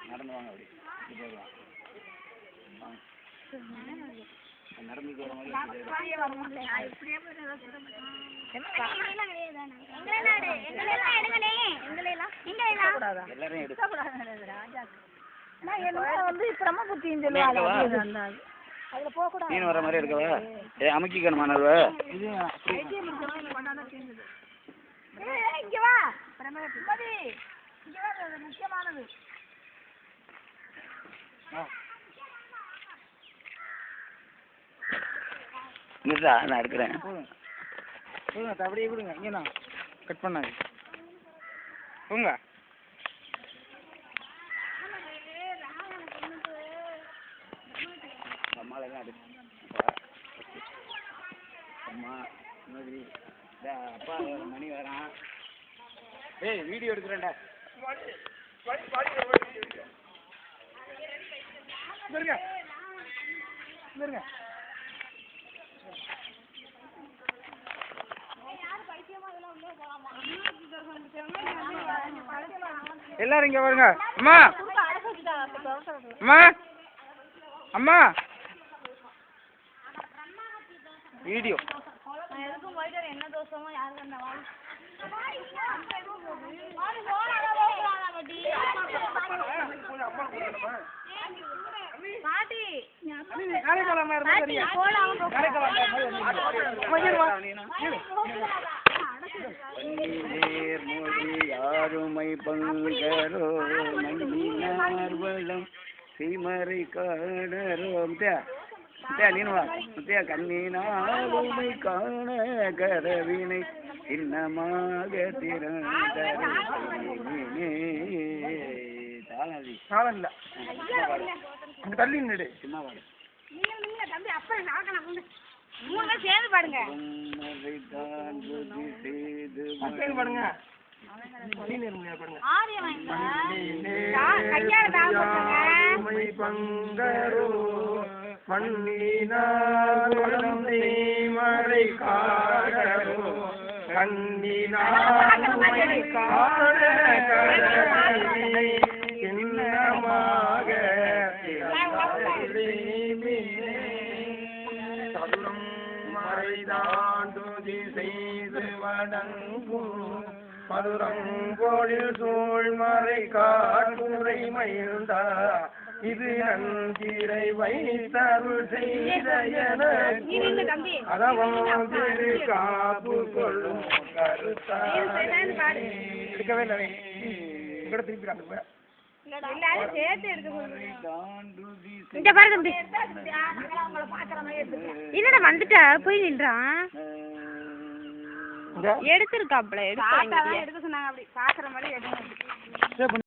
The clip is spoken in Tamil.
நடந்து வாங்க அப்படி நடந்து போகிற எல்லாரையும் மீன் வர மாதிரி இருக்கவா அமுக்கிக்கணுமா நடுவ நிறுத்தா நான் எடுக்கிறேன் போங்க அப்படியே விடுங்க இங்கேண்ணா கட் பண்ணாங்க போங்க அம்மாலாம் அடி அம்மா மாதிரி அப்பா மணி வரான் ஏய் வீடியோ எடுக்கிறேன்டா இருங்க இருங்க எல்லாரும் இங்க வருங்க அம்மா அம்மா அம்மா வீடியோ என்ன தோசமோ யாருக்கு யாருமை பங்கரோ மண்ணினார்வலம் சீமரை காணரோ நீனுவா முத்தியா கண்ணினாருமை காண கரவினை சின்னமாக தாளம் இல்ல தள்ளி நிடு சும்மா பாடு சேர்ந்து பாடுங்க பாடுங்க பங்கரோ மண்ணினார்வலம் மழை காடரோ கண்ணினார் காட கரவினை சின்னமாக சதுரம் மறைதாண்டுதி செய்து வணங்கும் மதுரம் கோளில் சூழ்மறை காட்டுரை மயில்ந்தா இது நன்றிரை வைத்தருள் செய்த அதவம் திரு காப்பு கொள்ளும் கருத்தா எடுக்கவே இல்லை கூட திருப்பி காட்டுங்க என்னடா வந்துட்ட போய் நின்றான் எடுத்துருக்காப்ல எடுக்க சொன்னாங்க அப்படி பாக்குற மாதிரி